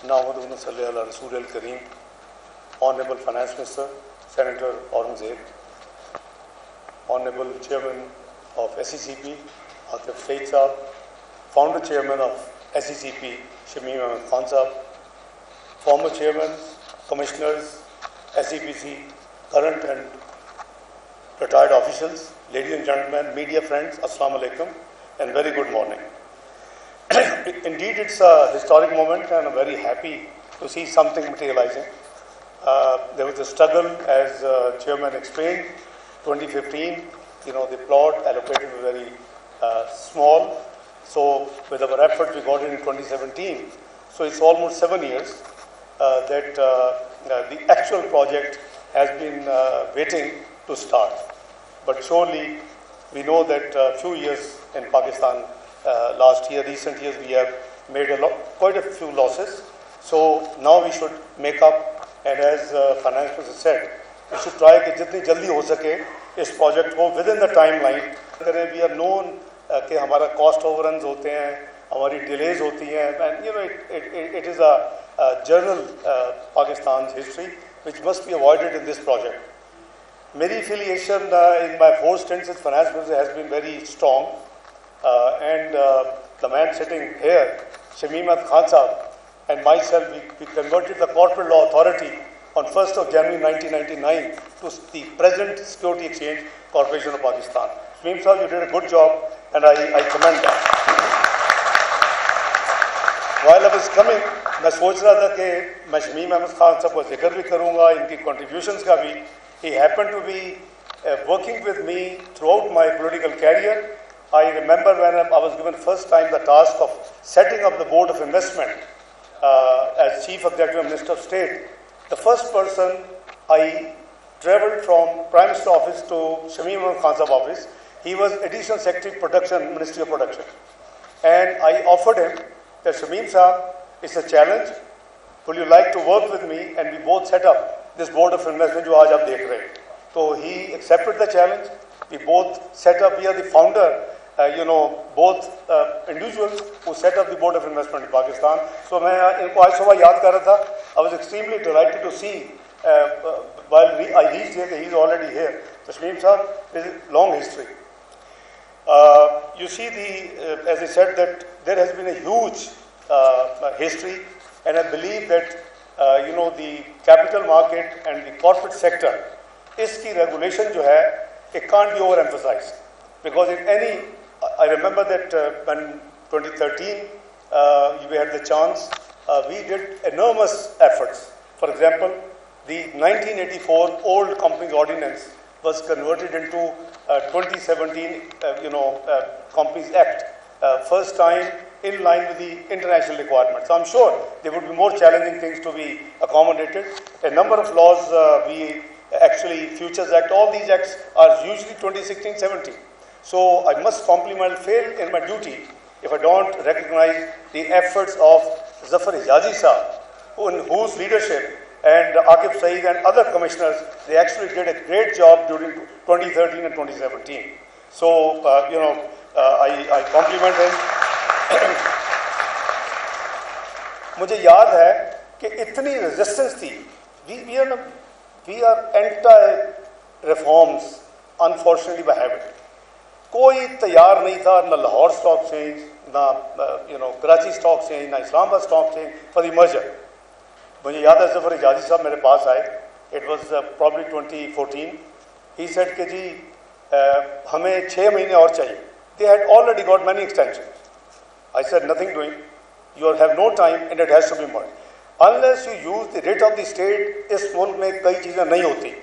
Namadun Salli ala Rasul al Kareem, Honorable Finance Minister, Senator Aurangzeb, Honorable Chairman of SECP, Atif Saeed Saab, Founder Chairman of SECP, Shamim Ahmed Khan Saab, former Chairman, Commissioners, SEPC, current and retired officials, ladies and gentlemen, media friends, Assalamu alaikum, and very good morning. Indeed, it's a historic moment, and I'm very happy to see something materializing. There was a struggle, as Chairman explained. 2015, the plot allocated was very small. So, with our effort, we got it in 2017. So, it's almost 7 years that the actual project has been waiting to start. But surely, we know that a few years in Pakistan, last year, recent years, we have made quite a few losses. So now we should make up, and as Finance Minister said, we should try कि जितनी जल्दी हो सके इस project को within the timeline करें. We are known कि हमारा cost overruns होते हैं, हमारी delays होती हैं, and it is a general Pakistan's history which must be avoided in this project. मेरी affiliation in my 4 stints as Finance Minister has been very strong. And the man sitting here, Shamim Ahmed Khan Saab, and myself, we converted the corporate law authority on 1st of January 1999 to the present Security Exchange Corporation of Pakistan. Shamim Saab, you did a good job, and I commend that. While I was coming, मैं सोच रहा था कि मैं शमीम अहमद खान साहब को जिक्र भी करूँगा, इनकी contributions का भी. He happened to be working with me throughout my political career. I remember when I was given first time the task of setting up the Board of Investment as Chief Executive Minister of State. The first person, I travelled from Prime Minister office to Shamim Ahmed Khan Saab office. He was Additional Secretary Production, Ministry of Production. And I offered him that Shamim Saab, it's a challenge. Would you like to work with me? And we both set up this Board of Investment जो आज आप देख रहे हैं. So he accepted the challenge. We both set up, we are the founder, both individuals who set up the Board of Investment in Pakistan. So मैं इनको आज सुबह याद कर रहा था. I was extremely delighted to see while I reached here, he is already here. So Shamim Saab, there is a long history. You see, as I said, that there has been a huge history, and I believe that the capital market and the corporate sector, इसकी regulation जो है, it can't be overemphasized, because in any, I remember that when 2013 we had the chance, we did enormous efforts. For example, the 1984 old Companies Ordinance was converted into 2017 Companies Act, first time in line with the international requirements. So I'm sure there would be more challenging things to be accommodated. A number of laws we actually, Futures Act, all these acts are usually 2016-17. So I must fail in my duty if I don't recognize the efforts of Zafar Hijazi Saab, in whose leadership, and Akif Saeed and other commissioners, they actually did a great job during 2013 and 2017. So, I compliment him. मुझे याद है कि इतनी resistance थी. We are anti-reforms, unfortunately by habit. कोई तैयार नहीं था, ना लाहौर स्टॉक एक्सचेंज, ना कराची स्टॉक एक्सचेंज, ना Islamabad stock exchange for the merger. मुझे याद है ज़फ़र हिजाज़ी साहब मेरे पास आए. It was probably 2014. He said कि जी हमें 6 महीने और चाहिए. They had already got many extensions. I said nothing doing. You have no time and it has to be merged. Unless you use the writ of the state, इस मुल्क में कई चीज़ें नहीं होती.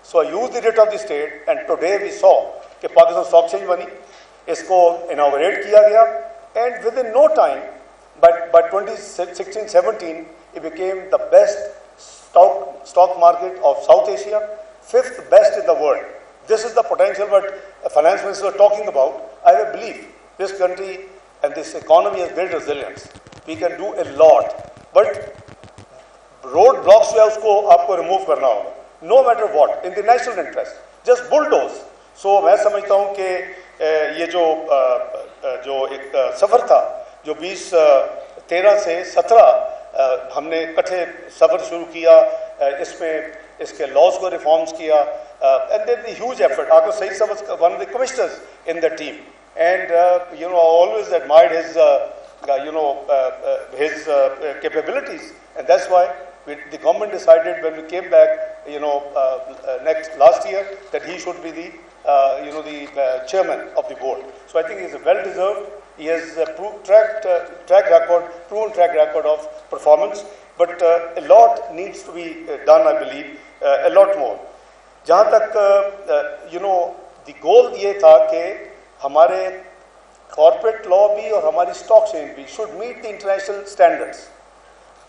So I used the writ of the state, and today we saw कि Pakistan stock exchange बनी, इसको इनॉग्रेट किया गया, and within no time, but by 2016-17, it became the best stock market of South Asia, 5th best in the world. This is the potential what finance ministers are talking about. I have belief this country and this economy has great resilience. We can do a lot, but roadblocks जो है उसको आपको remove करना होगा. No matter what, in the national interest, just bulldoze. So मैं समझता हूँ कि ये जो एक सफ़र था जो 2013 से 17 हमने इकट्ठे सफ़र शुरू किया, इसमें इसके लॉज को रिफॉर्म्स किया, and there is huge effort. Aaqil Saeed sir was one of the commissioners in the team, and I always admired his capabilities, and that's why the government decided when we came back, last year, that he should be the chairman of the board. So I think he is well deserved. He has a proven track record of performance, but a lot needs to be done, I believe, a lot more. जहाँ तक the goal ये था कि हमारे corporate law भी और हमारी stock exchange भी should meet the international standards.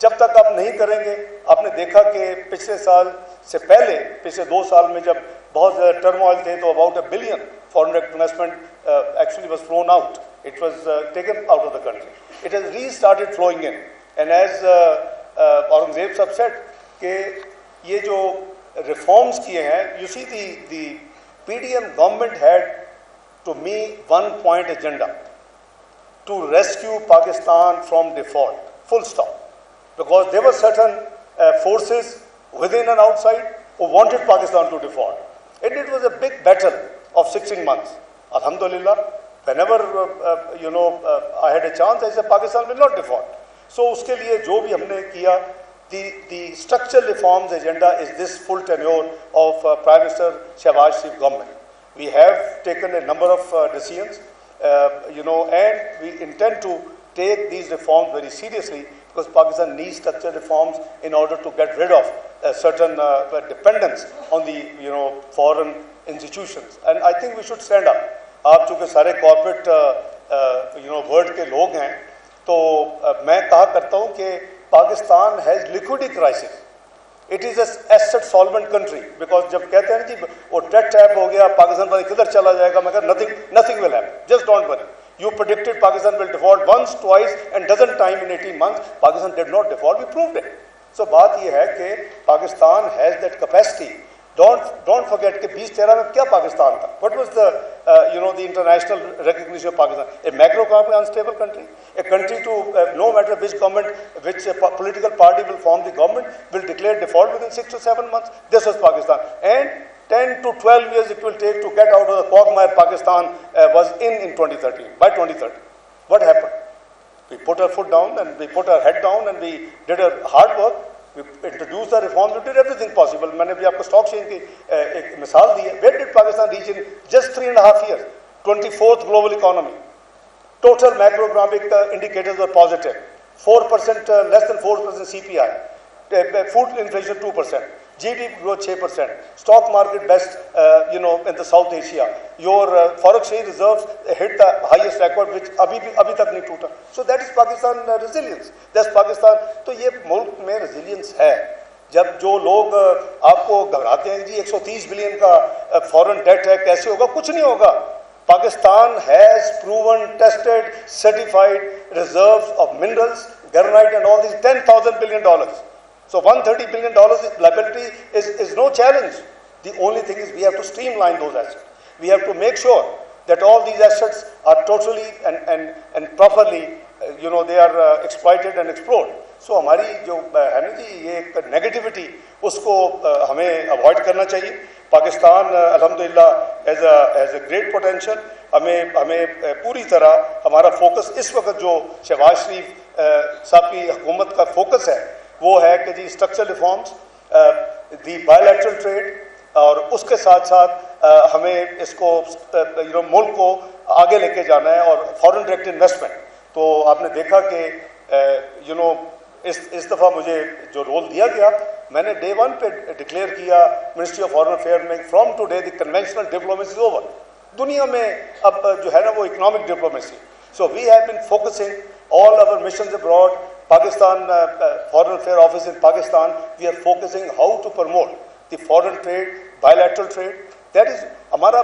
जब तक आप नहीं करेंगे, आपने देखा कि पिछले साल से पहले, पिछले 2 साल में जब बहुत ज़्यादा टर्मोइल थे, तो about $1 billion foreign direct investment actually was flown out. It was taken out of the country. It has restarted flowing in, and as Aurangzeb साहब सेड कि ये जो रिफॉर्म्स किए हैं, you see the PDM government had, to me, one point agenda: to rescue Pakistan from default, full stop. Because there were certain forces within and outside who wanted Pakistan to default. And it was a big battle of 16 months. Alhamdulillah, whenever I had a chance, I said Pakistan will not default. So uske liye jo bhi humne kiya, the structural reforms agenda is this full tenure of Prime Minister Shehbaz Sharif government. We have taken a number of decisions, and we intend to take these reforms very seriously, because Pakistan needs structural reforms in order to get rid of certain dependence on the foreign institutions. And I think we should stand up. आप चूँकि सारे corporate world के लोग हैं, तो मैं कहा करता हूँ कि Pakistan has liquidity crisis. It is asset solvent country. Because जब कहते हैं कि वो डेट टैप हो गया, पाकिस्तान पता किधर चला जाएगा, मैं कहता nothing will happen, just don't worry. You predicted Pakistan will default once, twice, and dozen times in 18 months. Pakistan did not default. We proved it. So बात ये है कि Pakistan has that capacity. Don't forget कि 2013 में क्या पाकिस्तान था? What was the the international recognition of Pakistan? A macroeconomically unstable country, a country to no matter which government, which political party will form the government, will declare default within 6 to 7 months. This was Pakistan, and 10 to 12 years it will take to get out of the quagmire Pakistan was in 2013. By 2013, what happened? We put our foot down and we put our head down and we did a hard work. We introduced the reforms. We did everything possible. मैंने भी आपको stock exchange की एक मिसाल दी है. Where did Pakistan reach in just 3.5 years? 24th global economy. Total macroeconomic indicators were positive. 4%, less than 4% CPI. Food inflation 2%. GDP growth 6%. Stock market best, in the South Asia. Your foreign exchange reserves hit the highest record, which अभी तक नहीं टूटा. So that is Pakistan resilience. That's Pakistan. तो ये मुल्क में resilience है. जब जो लोग आपको घबराते हैं जी 130 बिलियन का फॉरेन डेट है, कैसे होगा? कुछ नहीं होगा. Pakistan has proven, tested, certified reserves of minerals, granite, and all these $10,000 billion. So $130 billion liability is no challenge. The only thing is we have to streamline those assets. We have to make sure that all these assets are totally and properly, they are exploited and explored. So हमारी जो है ना जी ये एक negativity, उसको हमें avoid करना चाहिए. पाकिस्तान अल्हम्दुलिल्लाह हैज़ अ ग्रेट पोटेंशियल. हमें पूरी तरह हमारा फोकस इस वक्त जो शहबाज शरीफ साहब की हुकूमत का फोकस है, वो है कि जी स्ट्रक्चरल रिफॉर्म्स, दी बायलैटरल ट्रेड, और उसके साथ साथ हमें इसको मुल्क को आगे लेके जाना है, और फॉरेन डायरेक्ट इन्वेस्टमेंट. तो आपने देखा कि इस दफ़ा मुझे जो रोल दिया गया, मैंने डे 1 पे डिक्लेयर किया मिनिस्ट्री ऑफ फॉरेन अफेयर में, from today the conventional diplomacy is over. दुनिया में अब जो है ना वो economic diplomacy. So we have been focusing all our missions abroad. Pakistan Foreign Affairs Office in Pakistan, we are focusing how to promote the foreign trade, bilateral trade. That is हमारा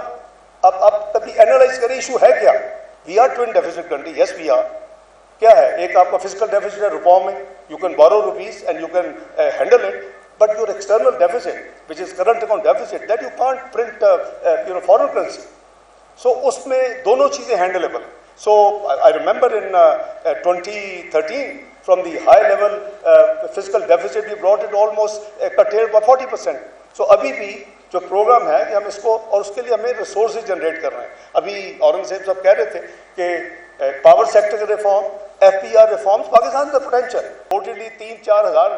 अब तभी एनालाइज करें issue है क्या. We are twin deficit country, yes we are. क्या है? एक आपका फिजिकल डेफिसिट है रुपयों में, you can borrow rupees and you can handle it, but your external deficit, which is current account deficit, that you can't print foreign currency. So उसमें दोनों चीज़ें handleable. So I remember in 2013, from the high level fiscal deficit, we brought it almost curtailed by 40%. So अभी भी जो programme है कि हम इसको और उसके लिए हमें रिसोर्सेज जनरेट कर रहे हैं. अभी औरंगजेब साहब कह रहे थे कि पावर सेक्टर के रिफॉर्म, FPR रिफॉर्म्स, पाकिस्तान का पोटेंशियल टोटली 3-4 हज़ार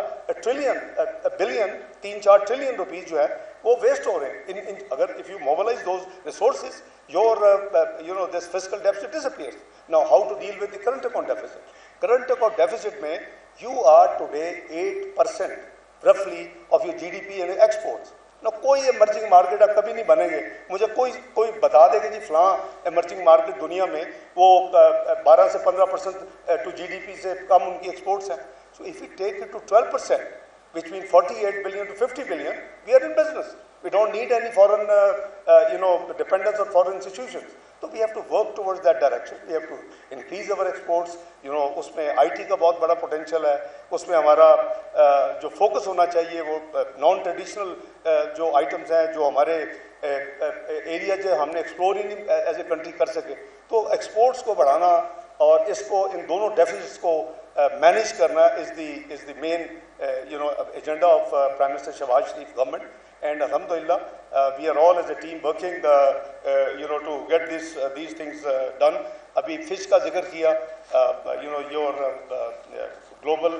बिलियन 3-4 ट्रिलियन रुपीस जो है वो वेस्ट हो रहे हैं. अगर if you mobilise those resources, your this fiscal deficit disappears. Now how to deal with the current account deficit? Current account deficit में you are today 8% roughly of your GDP and exports. Now कोई emerging market आप कभी नहीं बनेंगे. मुझे कोई बता देगा जी फलां emerging market दुनिया में वो 12 से 15% to GDP से कम उनकी exports हैं. So if we take it to 12%, between 48 billion to 50 billion, we are in business. We don't need any foreign, dependence on foreign institutions. So we have to work towards that direction. We have to increase our exports. उसमें IT का बहुत बड़ा potential है. उसमें हमारा जो focus होना चाहिए वो non-traditional जो items हैं, जो हमारे area जो हमने explore ही नहीं as a country कर सके. तो exports को बढ़ाना और इसको इन दोनों deficits को manage करना is the main agenda of Prime Minister Shahbaz Sharif's government. And alhamdulillah, we are all as a team working, to get these things done. अभी fish का जिक्र किया, your global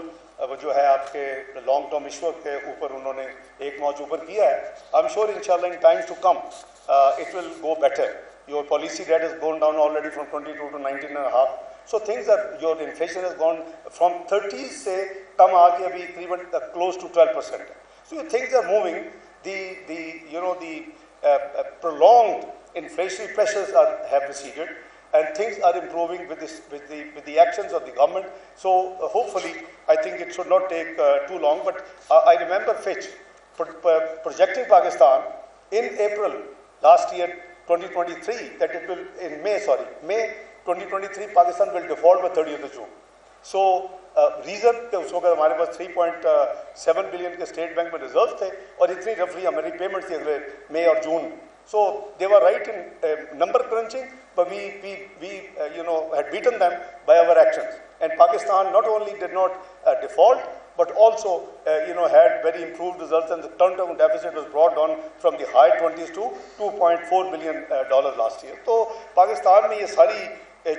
जो है आपके long term issue के ऊपर उन्होंने एक नॉच ऊपर किया है. I'm sure inshallah in times to come, it will go better. Your policy rate has gone down already from 22 to 19.5. So things are, your inflation has gone from 30s से कम आके अभी तकरीबन close to 12%. So things are moving. The prolonged inflationary pressures have receded, and things are improving with the actions of the government. So hopefully, I think it should not take too long. But I remember Fitch projecting Pakistan in April last year, 2023, that it will May 2023, Pakistan will default by 30th of June. So reason कि उस वक्त हमारे पास 3.7 billion के state bank में reserve थे और इतनी रफली हमारी पेमेंट थी अगले मई और जून. So they were right in number crunching, but we had beaten them by our actions. And Pakistan not only did not default, but also had very improved results, and the term deficit was brought down from the high 20s to $2.4 billion last year. तो पाकिस्तान में ये सारी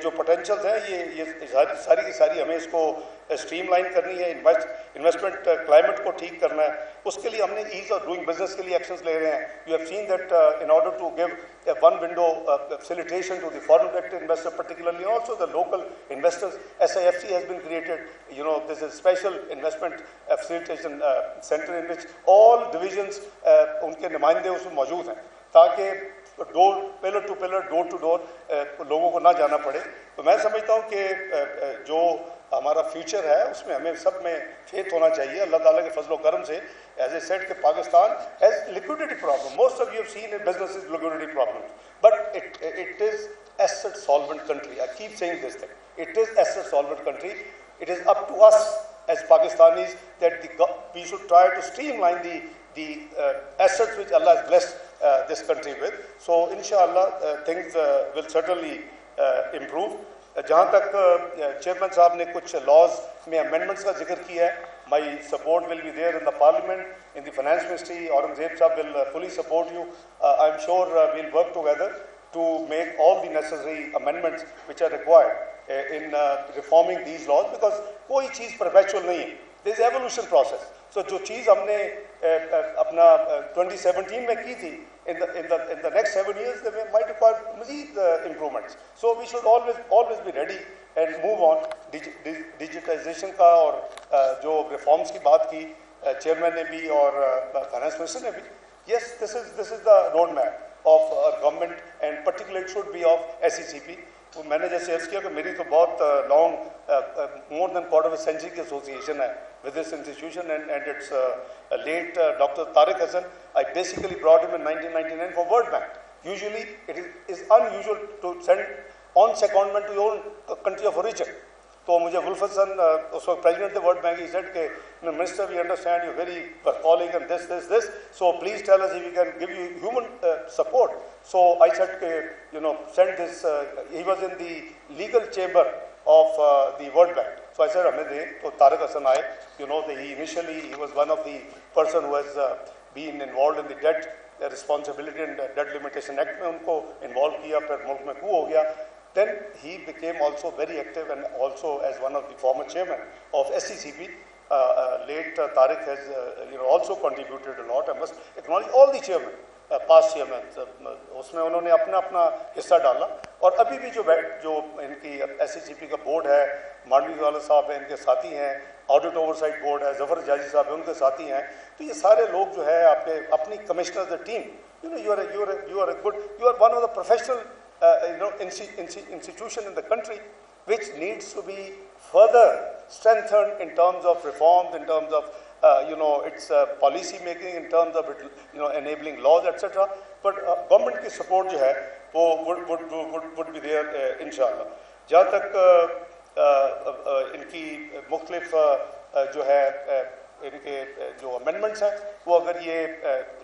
जो potentials हैं ये सारी की सारी हमें इसको स्ट्रीमलाइन करनी है. इन्वेस्टमेंट क्लाइमेट को ठीक करना है. उसके लिए हमने ईज ऑफ डूइंग बिजनेस के लिए एक्शंस ले रहे हैं. You have seen that in order to give one window facilitation to the foreign direct investor, particularly also the local investors. SIFC has been created. This is special investment facilitation center in which all divisions उनके नुमाइंदे उसमें मौजूद हैं ताकि pillar to pillar, door to door लोगों को ना जाना पड़े. तो मैं समझता हूँ कि जो हमारा फ्यूचर है उसमें हमें सब में फेथ होना चाहिए अल्लाह ताला के फजल करम से. एज ए सेड कि Pakistan has liquidity problem. Most of you have seen in business is liquidity problem, but it is asset solvent country. I keep saying this thing. It is asset solvent country. It is up to us as Pakistanis that we should try to streamline the assets which Allah has blessed this country with. So inshallah things will certainly improve. जहाँ तक chairman साहब ने कुछ laws में amendments का जिक्र किया है, my support will be there in the parliament, in the finance ministry. Aurangzeb साहब will fully support you. I'm sure we'll work together to make all the necessary amendments which are required in reforming these laws, because कोई चीज़ perpetual नहीं है. There is evolution process. So जो चीज़ हमने अपना 2017 में की थी, in the next 7 years they might require मज़ीद improvements. So we should always be ready and move on. Digitization का और जो reforms की बात की चेयरमैन ने भी और फाइनेंस मिनिस्टर ने भी, yes, this is the roadmap of our government, and particularly it should be of SECP. तो मैंने जैसे अर्ज किया कि मेरी तो बहुत long more than quarter of a century की association है with this institution, and its late Dr. Tariq Hassan, I basically brought him in 1999 for World Bank. Usually it is unusual to send on secondment to your own country of origin. तो मुझे Gulf Hasan उस वक्त president थे world bank, he said के minister we understand you very workaholic and this so please tell us if we can give you human support. So I said के send this, he was in the legal chamber of the World Bank. So I said, हमें दे. तो तारक हसन आए. He was one of the person who has been involved in the debt responsibility and debt limitation act में उनको involve किया, फिर मुल्क में coup हो गया. Then he became also very active and also as one of the former chairman of SCCP. Late Tariq has also contributed a lot. I must acknowledge all the chairman. Pass chairman उसमें उन्होंने अपना अपना हिस्सा डाला. और अभी भी जो इनकी SCCP का बोर्ड है, मांडवी वाला साहब हैं, इनके साथी हैं, ऑडिट ओवरसाइट बोर्ड है, जफर जाजी साहब हैं, उनके साथी हैं. तो ये सारे लोग जो है आपके अपनी commissioner the team, you are one of the professional institution in the country which needs to be further strengthened in terms of reforms, in terms of its policy making, in terms of enabling laws, etc. But government की support जो है वो would be there inshallah. जहाँ तक इनकी मुख्तलिफ जो है इनके जो अमेंडमेंट्स हैं वो अगर ये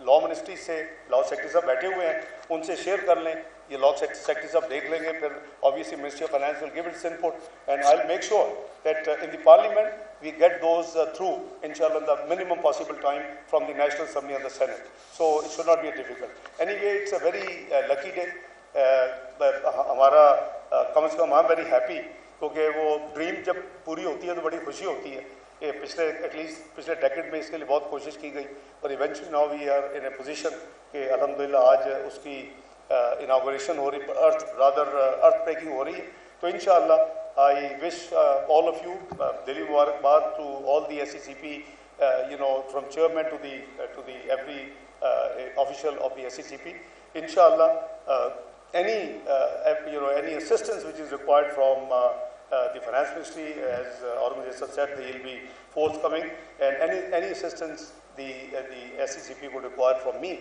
लॉ मिनिस्ट्री से लॉ सेक्रेटरी साहब बैठे हुए हैं उनसे शेयर कर लें, ये लॉ सेक्रेटरी साहब देख लेंगे, फिर obviously Ministry of Finance will give its input and I'll make sure that in the Parliament we get those through inshallah in the minimum possible time from the National Assembly and the Senate. So it should not be difficult. Anyway, it's a very lucky day. हमारा कम से कम I'm very happy क्योंकि वो dream जब पूरी होती है तो बड़ी खुशी होती है. ये पिछले डेकेड में इसके लिए बहुत कोशिश की गई और eventually now we are in a position कि अल्हम्दुलिल्लाह आज उसकी इनागोरेशन हो रही, अर्थ ब्रेकिंग हो रही है. तो इंशाअल्लाह I wish all of you दिली मुबारकबाद to all the SCCP, from chairman to the every official of the SCCP. इंशाअल्लाह any assistance which is required from the Finance Ministry, as Organization said, they will be forthcoming, and any assistance the SCCP would require from me,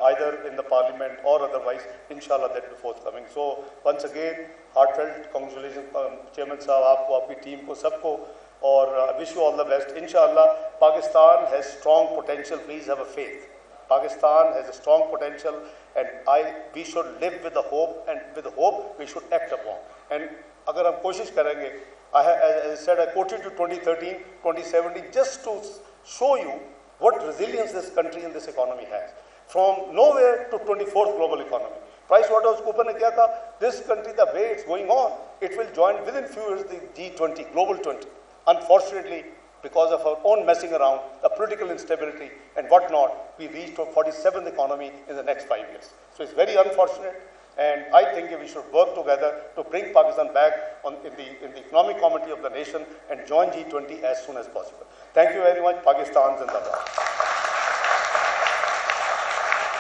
either in the Parliament or otherwise, inshallah that will be forthcoming. So once again, heartfelt congratulations, Chairman Sahab, आपको, आपकी team को, सबको, और wish you all the best. Inshallah, Pakistan has strong potential. Please have a faith. Pakistan has a strong potential, and we should live with the hope, and with the hope we should act upon. And अगर हम कोशिश करेंगे, as I said, I quoted you 2013, 2017, just to show you what resilience this country and this economy has. From nowhere to 24th global economy. PricewaterhouseCoopers ने क्या कहा? This country, the way it's going on, it will join within few years the G20, Global 20. Unfortunately, because of our own messing around, the political instability and whatnot, we reached a 47th economy in the next 5 years. So it's very unfortunate. And I think we should work together to bring Pakistan back in the economic committee of the nation and join G20 as soon as possible. Thank you very much. Pakistan Zindabad.